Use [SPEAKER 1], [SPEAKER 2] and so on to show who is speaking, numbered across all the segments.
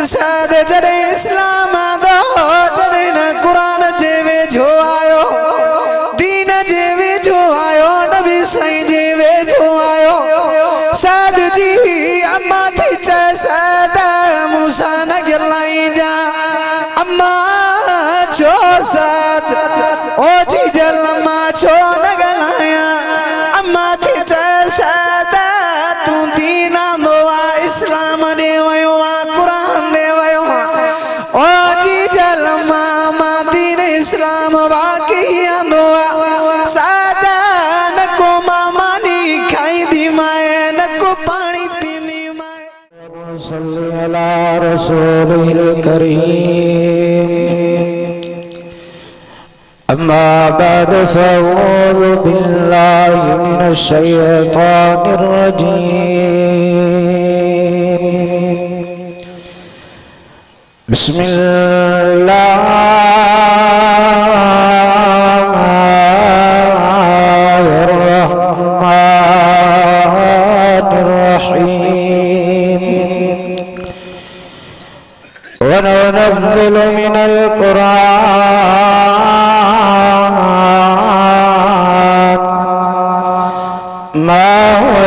[SPEAKER 1] साद जरे इस्लाम दो जरे न कुरान जेवे जो आयो दीन जेवे जो आयो नबी साईं जेवे जो आयो साद जी अम्मा थी च साद मूसा न गिलाई जा अम्मा छो साद ओ जी जलमा छो न गलाया अम्मा थी च साद तू दीना दो इस्लाम दे वयो कुरान दे वयो ओ जी जलमा मा दीन इस्लाम बाकी दो सादा न को मामानी खाई दी माए न को पानी पीनी माए
[SPEAKER 2] सल्ली अला रसूलिल करीम अम्मा बाद फ़अऊज़ु बिल्लाहि मिनश शैतानिर रजीम बिस्मिल्लाहिर रहमानिर रहीम व नुनज़्ज़िलु मिनल कुरान मा हुवा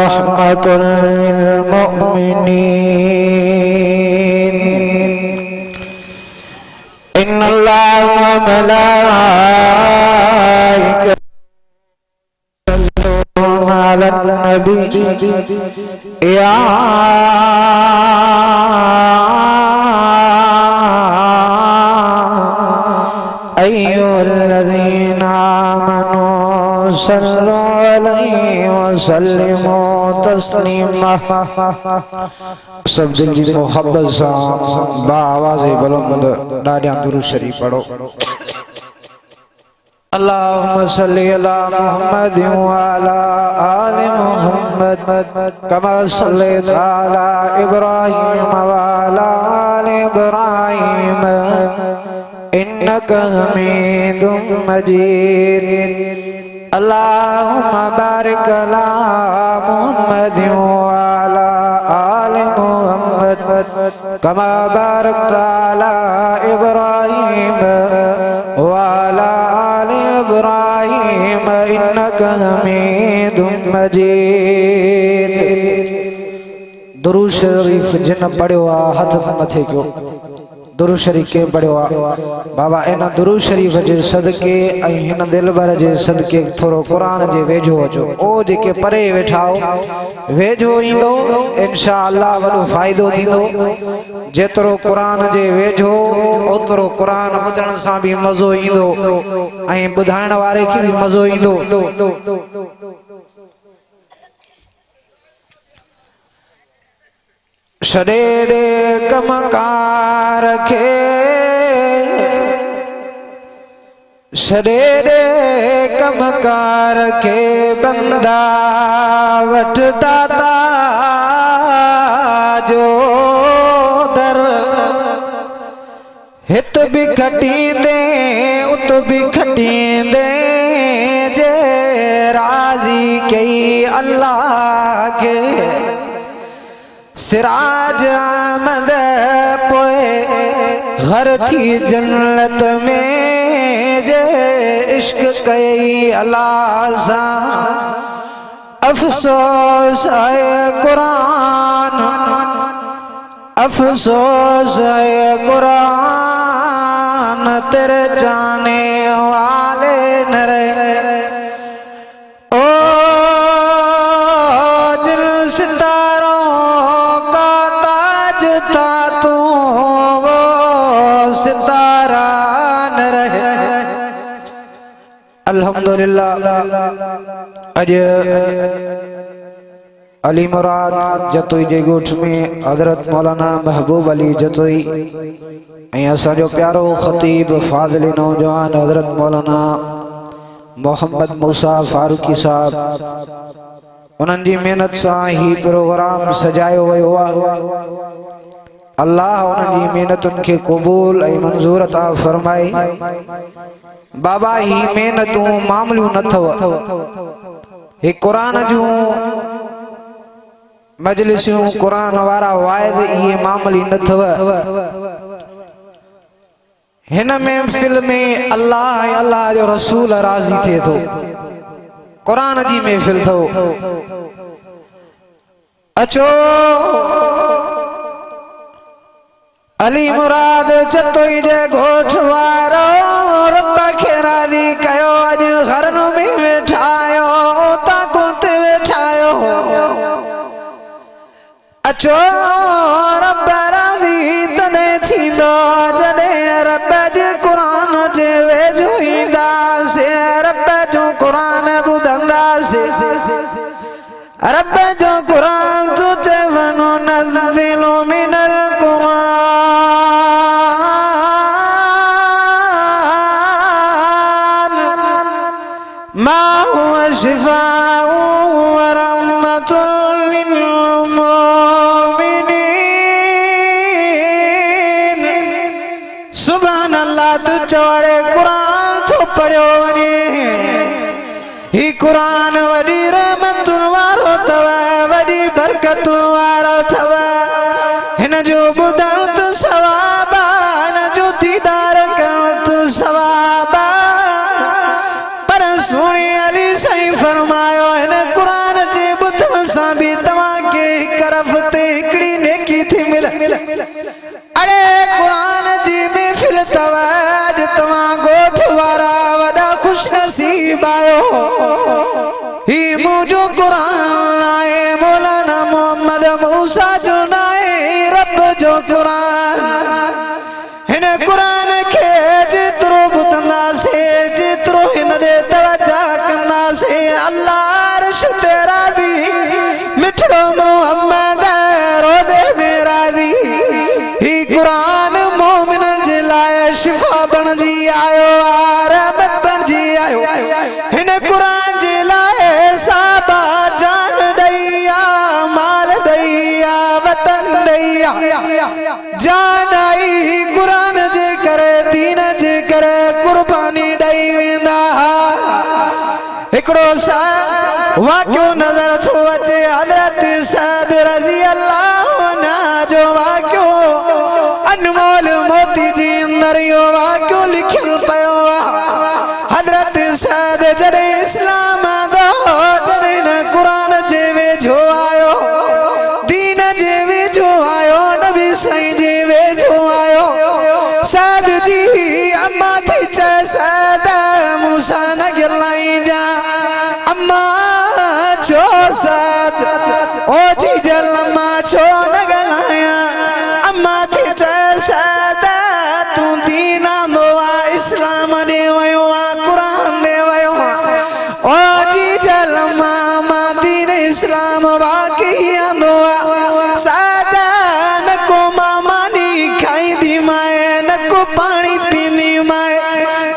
[SPEAKER 2] रहमतुल लिल मुमिनीन इन्नल्लाह व मलाइकतहु युसल्लूना अलन नबी या अय्युहल्लज़ीना आमनू सल्लु अलैहि व सल्लिमू तस्लीमा। सब दिल जी मोहब्बत से बाआवाज़ बुलंद डाडियां दुरूद शरीफ पढ़ो। अल्लाहुम्मा सल्ली अला मुहम्मद व अला आलि मुहम्मद कमा सल्लैता अला इब्राहीम व अला आलि इब्राहीम इन्नका हमीदुम मजीद। अल्लाहुम्मा बारिक अला मुहम्मद व अला आलि मुहम्मद कमा बारकता अला इब्राहीम व अला आलि इब्राहीम इन्नका हमीदुम मजीद। दुरूद शरीफ जिन पढ़ियो हथ मथे क्यों दुरूद शरीफ के पढ़ियो बाबा इन दुरूद शरीफ जे सदके हिन दिलबर जे सदके थोरो कुरान जे वेझो अचो ओ जेके परे वेठाओ वेझो ईंदो इंशाअल्लाह वॾो फ़ाइदो थींदो। जेतिरो कुरान जे वेझो ओतिरो कुरान ॿुधण सां बि मज़ो ईंदो ऐं ॿुधाइण वारे खे बि मज़ो ईंदो। शडेरे कमकार खे शडेरे कमकार के बंदा वठ दाता जो दर हित भी खटी दे उत भी खटी दे जे राजी कई अल्लाह के सिराज आमद पोए घर थी जन्नत में जे इश्क कई अल्लाह सा अफसोस है कुरान अफसोस है कुरान तेरे जाने वाले न रहे। अल्हम्दुलिल्लाह अज अली मुराद जतोई जे गोठ में हजरत मौलाना महबूब अली जतोई असा जो प्यारो खतीब फाज़िल नौजवान हजरत मौलाना मोहम्मद मूसा फारूकी साहब उन्हनि जी मेहनत से ही प्रोग्राम सजायो वयो अल्लाह उन्हनि जी मेहनतुनि खे क़बूल ऐं मंजूर अता फरमाए। बाबा ही मेहनतूं मामूलियूं न अथव। हे कुरान जूं मजलिसूं कुरान वारा वाइद ये मामली न थव हिन महफिल में अल्लाह अल्लाह जो रसूल राजी थे तो कुरान जी महफिल थो अचो अली मुराद चतोई जे गोठ वारो रब खे राजी कयो अज घर में वेठायो ताकुल ते वेठायो अचो रब राजी तने थींदो जने रब जे कुरान जे वेझो ईंदासे रब जो कुरान ॿुधंदासे रब जो कुरान तो चवनो नज़िलु मिनल कुरान मा हुवा शिफाउ व रहमतुल लिल सुभान अल्लाह तू चवड़े कुरान तो पढ़ियो वने ही कुरान वडी रहमतुल वारो तव वडी बरकतुल वारो तव हिन जो ॿुधण त सवाब हिन जो दीदार करण त सवाब पर सुणी अली साईं फरमायो हिन कुरान जे ॿुधण सां बि तव्हांखे हिक रफ़्ते हिकिड़ी नेकी थी मिले अरे कुरान जी महफिल तव अज तव्हां गोठ वारा वॾा खुश नसीब आयो ही मुझो कुरान आए मौलाना मोहम्मद मूसा जो नाए रब जो कुरान हिन कुरान के जेतिरो ॿुधंदासे जेतिरो हिन ॾे तवजा कंदासे अल्लाह अर्श ते राज़ी मिठड़ो मोहम्मद रोदे में राज़ी ही कुरान मोमिनन जे लाइ शिफा बणजी आयो रहमत बणजी आयो हिन कुरान जे लाइ साबा जान ॾईया माल ॾईया वतन ॾईया जान आई कुरान जे करे दीन जे करे कुर्बानी ॾई वेंदा हिकिड़ो सा वाक़ियो नज़र थो अचे हज़रत सैद रज़ी अल्लाह अन्हु जो वाक़ियो अनमोल मोती जी अंदर इहो वाक़ियो लिखियल पियो हज़रत सैद जॾहिं इस्लाम दो जॾहिं न कुरान जे वेझो आयो दीन जे वेझो आयो नबी साईं जे वेझो आयो सैद जी अम्मा थी चए सैद मूंसां न ॻाल्हाई जा अम्मा छो सैद ओ जी जल अम्मा छो न ॻाल्हायां अम्मा थी चए सैद तूं दीन आंदो आहे इस्लाम ॾे वियो आहे कुरान ॾे वियो आहे ओ जी जल मां दीन इस्लाम वाक़ई आंदो आहे सैद न को मां मानी खाईंदी माए न को पाणी पींदी माए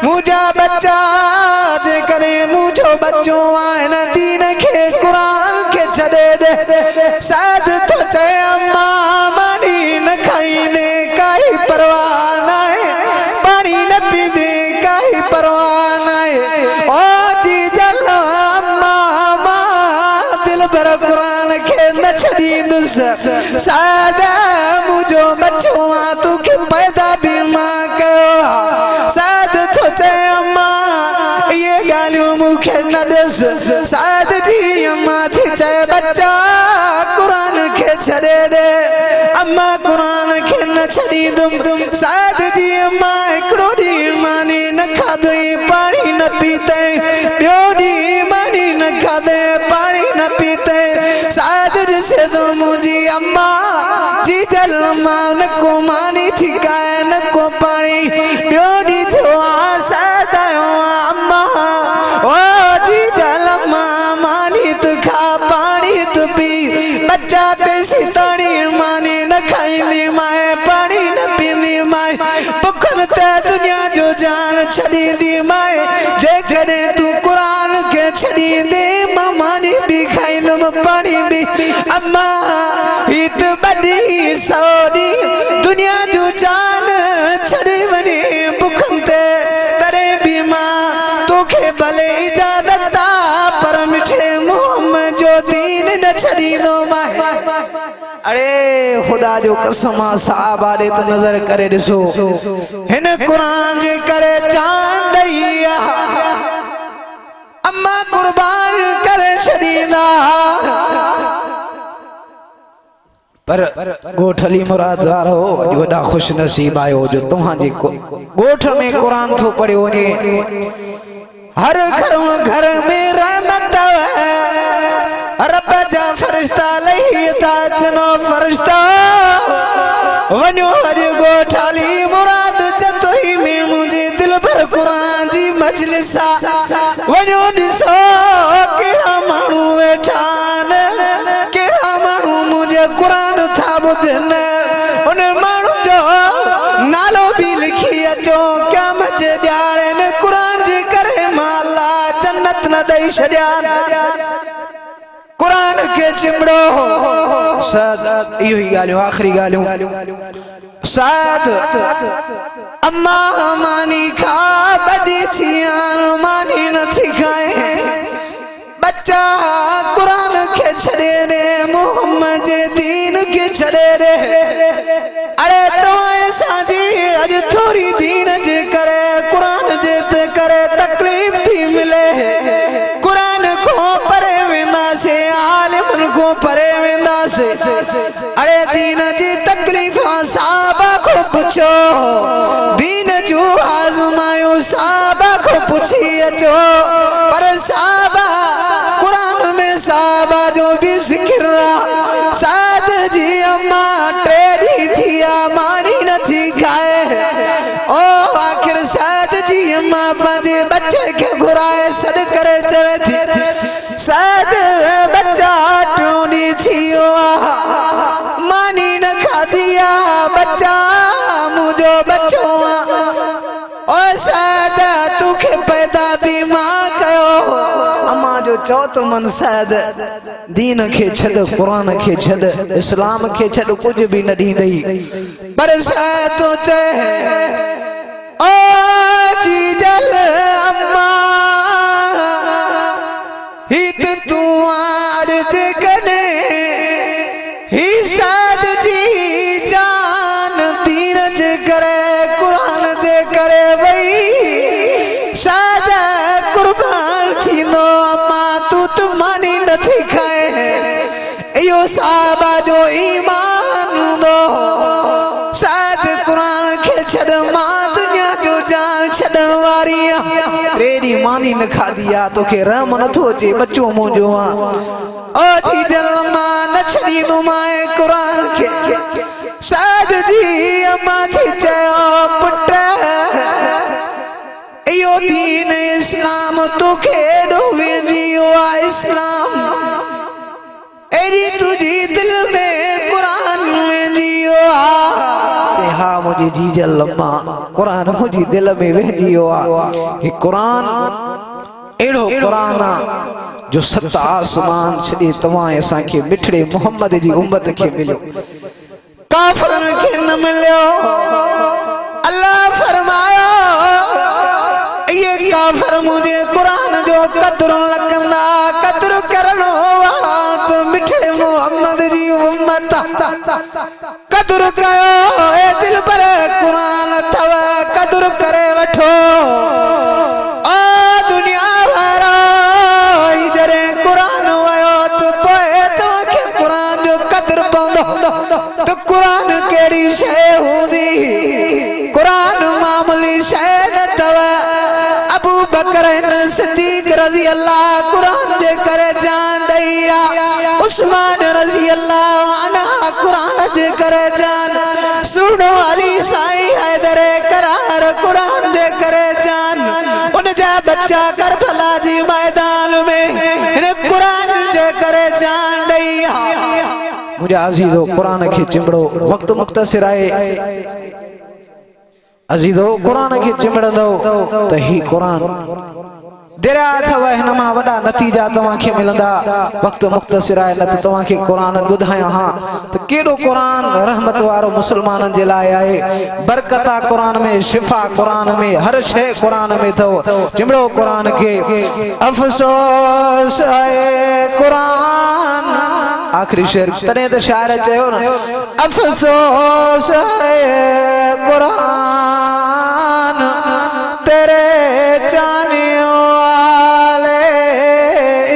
[SPEAKER 2] मुंहिंजा बच्चा जे करे मुंहिंजो बच्चो आहे न दीन खे कुरान खे छॾे ॾे सैद थो चए अम्मा मानी न खाईंदे काई परवाह नाहे पाणी न पींदे काई परवाह नाहे ओ जी जल अम्मा मां दिल भर कुरान खे न छॾींदुसि सैद मुंहिंजो बच्चो आहे तोखे पैदा बि मां कयो आहे सैद थो चए अम्मा इहे ॻाल्हियूं मूंखे न ॾिस सैद जी अम्मा थी चए बच्चा कुरान खे छॾे ॾे अम्मा कुरान खे न छॾींदुमि सैद जी अम्मा हिकिड़ो ॾींहुं मानी न खाधई पाणी न पीतई ॿियो ॾींहुं मानी न खाधई पाणी न पीतई सैद ॾिसे थो मुंहिंजी अम्मा जी जल मां न को मानी थी खाए न को पाणी ॿियो ॾींहुं थियो आहे सैद आयो आहे अम्मा ओ जी जल मां मानी तू खा पाणी तू पी बच्चा तेसी ताणी मानी न खाईंदी माए पाणी न पींदी माए बुखन ते दुनिया जो जान छॾींदी माए जेकॾहिं तूं कुरान खे छॾींदे मां मानी बि खाईंदुमि पाणी बि अम्मा ही त वॾी सौड़ी दुनिया जो जान छॾे वञे बुखन ते तॾहिं बि मां तोखे भले इजाज़त पर मिठे मुंहं जो दीन न छॾींदो माए
[SPEAKER 1] अरे खुदा जो कसम साहब आले तो नजर करे दिसो हिन कुरान जे करे चांद ॾईया अम्मा कुर्बान करे छॾींदा पर गोठ अली मुराद वारो अॼु वॾा खुश नसीब आयो जो तव्हांजे गोठ में कुरान थो पढ़ियो वञे हर घर में रहमत रब जा फरिश्ता लही था अचनो फरिश्ता वञो अॼु गोठ अली मुराद चतोई में मुंहिंजे दिल भर कुरान जी मजलिस वञो ॾिसो कहिड़ा माण्हू वेठा आहिनि कहिड़ा माण्हू मुंहिंजे कुरान था ॿुधनि उन माण्हू जो नालो बि लिखी अचो क़यामत जे ॾियारे कुरान जे करे मां अल्लाह जन्नत न ॾेई छॾिया कुरान के चिमड़ो साद इहो ही ॻाल्हियूं आख़िरी ॻाल्हियूं साद अम्मा मानी खा बड़ी थियान मानी नथी खाए बच्चा कुरान के छड़े रे मोहम्मद जे दीन के छड़े रे अरे तव्हां साजी अॼु थोरी दीन जे करे कुरान जे ते करे तकलीफ़ थी मिले कुरान को परे वेंदासे आलिमन को परे वेंदासे अरे दीन जी तकलीफ़ साहबा को पुछो दीन जो आज़मायो साहबा को पुछी अचो पर साहबा कुरान में साहबा जो भी जिक्र साद जी अम्मा टेरी थिया मानी नथी खाए ओ आखिर साद जी अम्मा पंहिंजे बच्चे के घुराए सॾ करे चवे थी साद बच्चा टूनी थियो मानी न खाधी बच्चा मुझो बच्चो ओ साद तूखे पैदा भी मां कयो अम्मा जो चौथ मन साद दीन के छॾ कुरान के छॾ इस्लाम के छॾ कुछ भी न ॾींदई पर साद तो चए ओ जीजल अम्मा हित तू अर्ज कने ही साद जी जान दीन जे करे कुरान जे करे वई साद कुर्बान थींदो अम्मा तू तो मानी नथी खाए इहो साहबा जो ईमान हूंदो साद कुरान के छॾ मां दुनिया जो जान छॾण वारी रेडी मानी न खाधी तोखे रहम नथो अचे बच्चो मुंहिंजो ओ जी जन्मा न छॾींदो मां कुरान के साद जी अम्मा थी चयो पुट इहो दीन इस्लाम तोखे एॾो वेंदियो आहे इस्लाम एड़ी तुझी दिल में कुरान वेंदियो आहे हा मुझे जीजल अम्मा कुरान मुझी दिल में वेंदियो आहे कुरान एड़ो कुरान जो सत आसमान छॾे तव्हां असां खे मिठड़े मोहम्मद जी उम्मत खे मिलियो काफ़िरन खे न मिलियो अल्लाह फरमायो ये काफ़िर मुझे कुरान जो कदर लगंदा कदर करणो वाला मिठड़े मोहम्मद जी उम्मत कदर कयो ए दिल पर कुरान अथव कदर करे वठो ओ दुनिया वारा जरे कुरान वयो तो पोइ तव्हांखे कुरान जो कदर पवंदो तो कुरान कहिड़ी शइ हूंदी कुरान मामूली शइ न अथव अबू बकर सिद्दीक रज़ी अल्लाह कुरान जे करे जान ॾई उस्मान रज़ी अल्लाह अन्हा कुरान जे करे जान सुनो अली साईं हैदर करार कुरान जे करे जान उन जा बच्चा करबला जी मैदान में इन कुरान जे करे जान ॾई मुझे अजीजो कुरान के चिमड़ो वक्त मुख्तसिर आहे अजीजो कुरान के चिमड़ंदो त ही कुरान दरिया अथव हिन मां वॾा नतीजा तव्हांखे मिलंदा वक्त मुख्तसिर आहे न त तव्हांखे कुरान ॿुधायां हा त केॾो कुरान रहमत वारो मुस्लमाननि जे लाइ आहे बरकत आहे कुरान में शिफ़ा कुरान में हर शइ कुरान में अथव चिमड़ो कुरान खे अफ़सोस आहे कुरान
[SPEAKER 2] आखिरी शेर तने तो शायर चयो न
[SPEAKER 1] अफसोस है कुरान तेरे चाहने वाले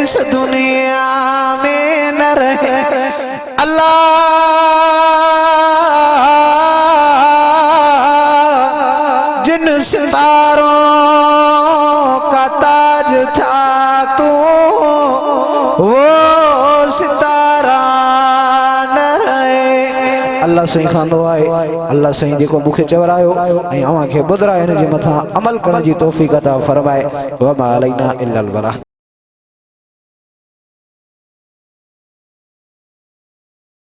[SPEAKER 1] इस दुनिया में न रहे। अल्लाह जिन सितारों का ताज था तू वो सितारा न रहे।
[SPEAKER 2] अल्लाह सही खानो आए अल्लाह सही जेको मुखे चवरायो ऐं अवां खे ॿुधरायो हिन जे मथां अमल करण जी तौफ़ीक़ अता फरमाए। व मा अलैना इल्लल बलाग।